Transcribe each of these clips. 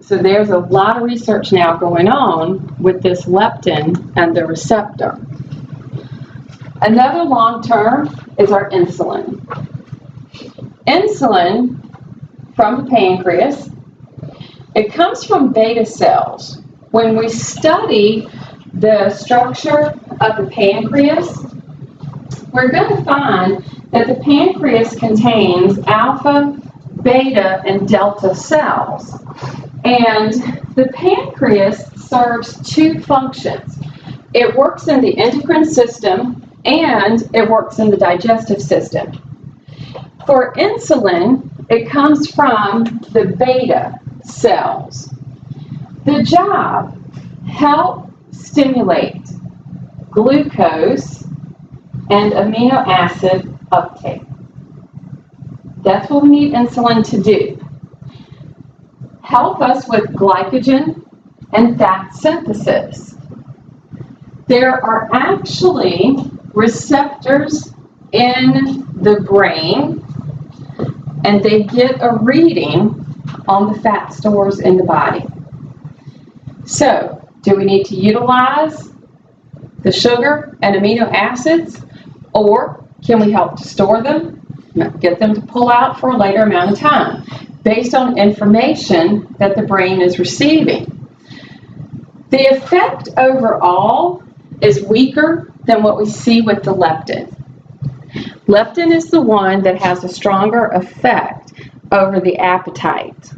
So there's a lot of research now going on with this leptin and the receptor. Another long term is our insulin. Insulin from the pancreas, it comes from beta cells. When we study the structure of the pancreas, we're going to find that the pancreas contains alpha, beta, and delta cells. And the pancreas serves two functions. It works in the endocrine system and it works in the digestive system. For insulin, it comes from the beta cells. The job, help stimulate glucose and amino acid uptake. That's what we need insulin to do. Help us with glycogen and fat synthesis. There are actually receptors in the brain, and they get a reading on the fat stores in the body. So, do we need to utilize the sugar and amino acids, or can we help to store them, get them to pull out for a later amount of time, based on information that the brain is receiving? The effect overall is weaker than what we see with the leptin. Leptin is the one that has a stronger effect over the appetite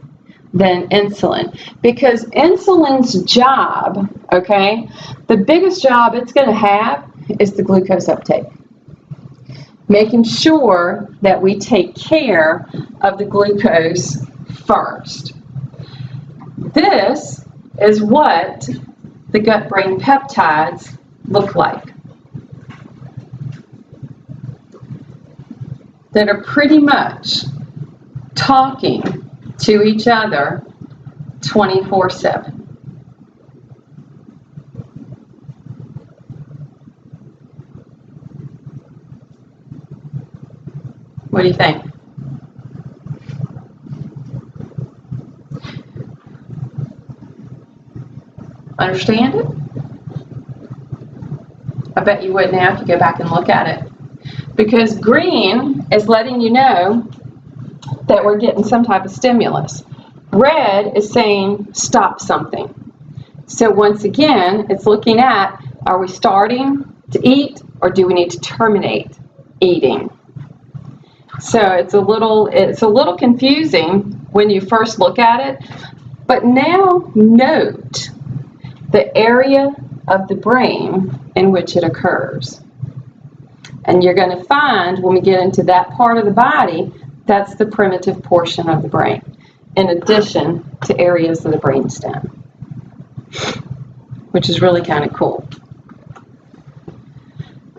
than insulin, because insulin's job, okay, the biggest job it's going to have is the glucose uptake. Making sure that we take care of the glucose first. This is what the gut-brain peptides look like. That are pretty much talking to each other 24/7. What do you think? Understand it? I bet you would now if you go back and look at it. Because green is letting you know that we're getting some type of stimulus. Red is saying stop something. So once again, it's looking at, are we starting to eat or do we need to terminate eating? So it's a little confusing when you first look at it, but now note the area of the brain in which it occurs. And you're going to find when we get into that part of the body, that's the primitive portion of the brain, in addition to areas of the brainstem, which is really kind of cool.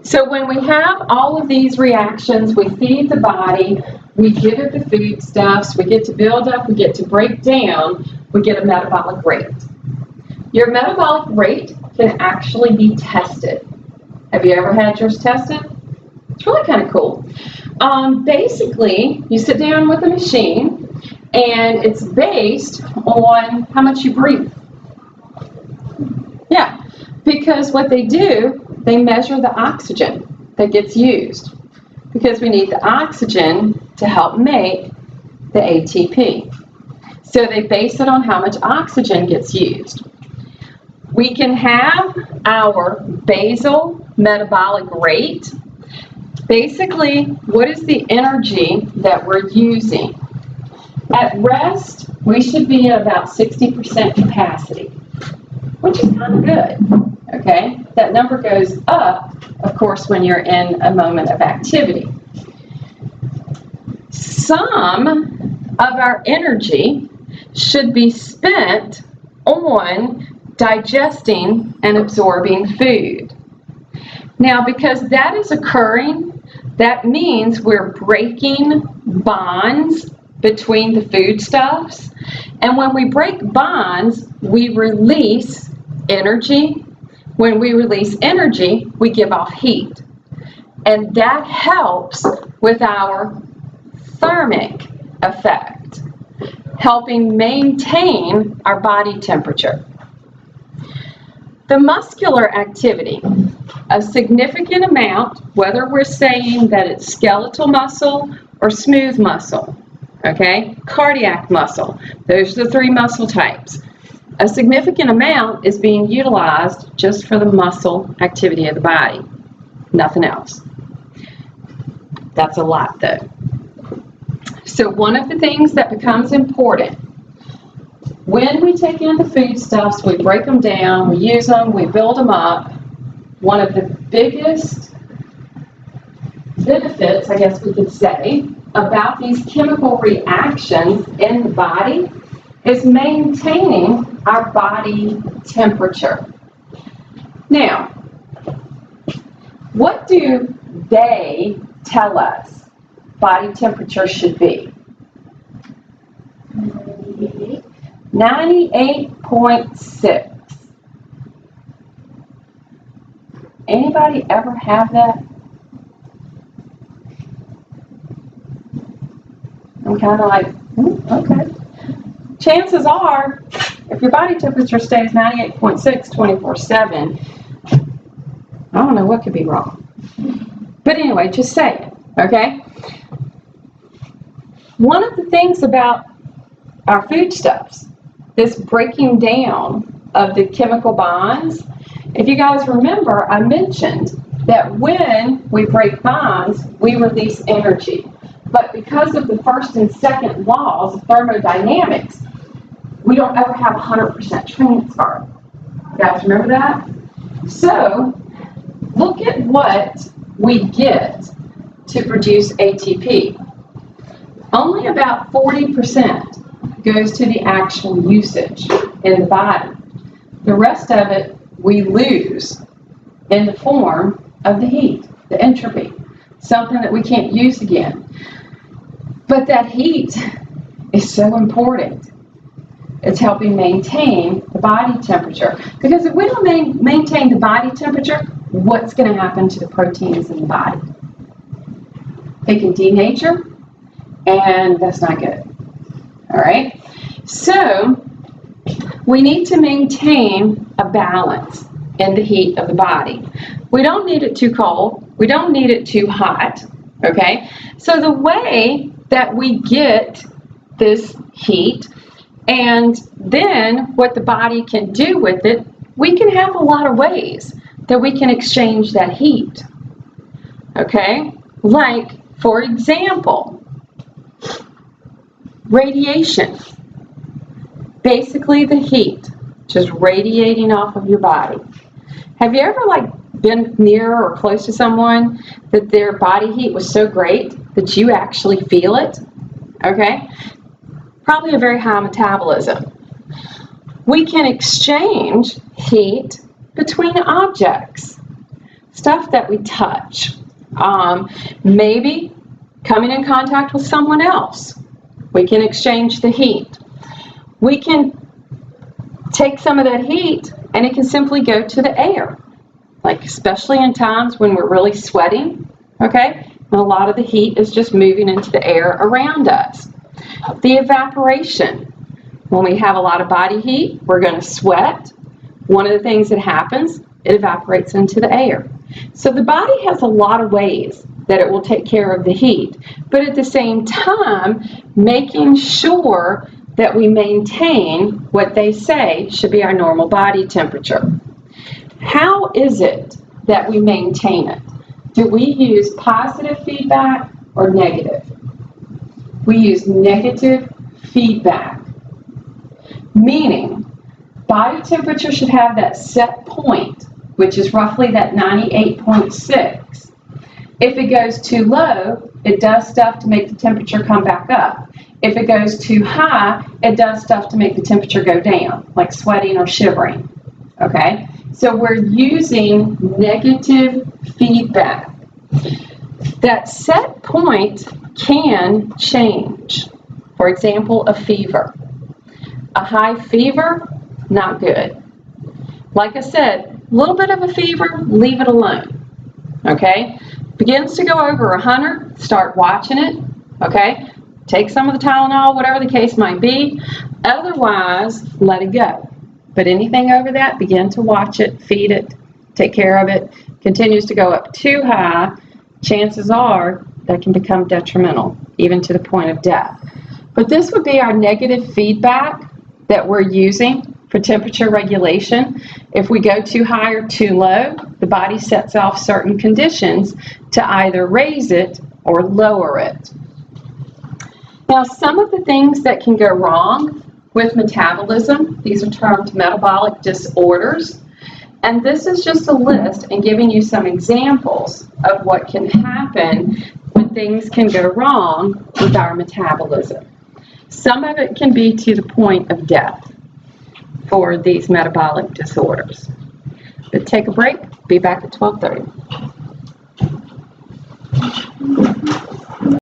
So when we have all of these reactions, we feed the body, we give it the foodstuffs, we get to build up, we get to break down, we get a metabolic rate. Your metabolic rate can actually be tested. Have you ever had yours tested? It's really kind of cool. Basically, you sit down with a machine, and it's based on how much you breathe. Yeah, because what they do, they measure the oxygen that gets used, because we need the oxygen to help make the ATP. So they base it on how much oxygen gets used. We can have our basal metabolic rate. Basically, what is the energy that we're using? At rest, we should be at about 60% capacity, which is kind of good, okay? That number goes up, of course, when you're in a moment of activity. Some of our energy should be spent on digesting and absorbing food. Now, because that is occurring, that means we're breaking bonds between the foodstuffs. And when we break bonds, we release energy. When we release energy, we give off heat. And that helps with our thermic effect. helping maintain our body temperature. The muscular activity, a significant amount, whether we're saying that it's skeletal muscle or smooth muscle, okay, cardiac muscle, those are the three muscle types. A significant amount is being utilized just for the muscle activity of the body, nothing else. That's a lot though. So one of the things that becomes important when we take in the foodstuffs, we break them down, we use them, we build them up. One of the biggest benefits, I guess we could say, about these chemical reactions in the body is maintaining our body temperature. Now, what do they tell us body temperature should be? 98.6. Anybody ever have that? I'm kind of like, okay. Chances are, if your body temperature stays 98.6 24/7, I don't know what could be wrong. But anyway, just say it, okay? One of the things about our foodstuffs, this breaking down of the chemical bonds, if you guys remember, I mentioned that when we break bonds, we release energy. But because of the first and second laws of thermodynamics, we don't ever have 100% transfer. You guys remember that? So, look at what we get to produce ATP. Only about 40% goes to the actual usage in the body. The rest of it we lose in the form of the heat, the entropy, something that we can't use again. But that heat is so important. It's helping maintain the body temperature. Because if we don't maintain the body temperature, what's going to happen to the proteins in the body? They can denature, and that's not good. All right? So, we need to maintain a balance in the heat of the body. We don't need it too cold. We don't need it too hot. Okay? So, the way that we get this heat and then what the body can do with it, we can have a lot of ways that we can exchange that heat. Okay? Like, for example, radiation. Basically the heat just radiating off of your body. Have you ever been near or close to someone that their body heat was so great that you actually feel it? Okay? Probably a very high metabolism. We can exchange heat between objects, stuff that we touch. Maybe coming in contact with someone else. We can exchange the heat. We can take some of that heat and it can simply go to the air, especially in times when we're really sweating, okay? And a lot of the heat is just moving into the air around us. The evaporation. When we have a lot of body heat, we're going to sweat. One of the things that happens, it evaporates into the air. So the body has a lot of ways that it will take care of the heat, but at the same time, making sure that we maintain what they say should be our normal body temperature. How is it that we maintain it? Do we use positive feedback or negative? We use negative feedback, meaning body temperature should have that set point, which is roughly that 98.6. If it goes too low, it does stuff to make the temperature come back up. If it goes too high, it does stuff to make the temperature go down, like sweating or shivering, okay? So we're using negative feedback. That set point can change. For example, a fever. A high fever, not good. Like I said, a little bit of a fever, leave it alone, okay? Begins to go over 100, start watching it, okay? take some of the Tylenol, whatever the case might be. Otherwise, let it go. But anything over that, begin to watch it, feed it, take care of it. Continues to go up too high, chances are that can become detrimental, even to the point of death. But this would be our negative feedback that we're using for temperature regulation. If we go too high or too low, the body sets off certain conditions to either raise it or lower it. Now, some of the things that can go wrong with metabolism, these are termed metabolic disorders, and this is just a list and giving you some examples of what can happen when things can go wrong with our metabolism. Some of it can be to the point of death for these metabolic disorders. But take a break, be back at 12:30.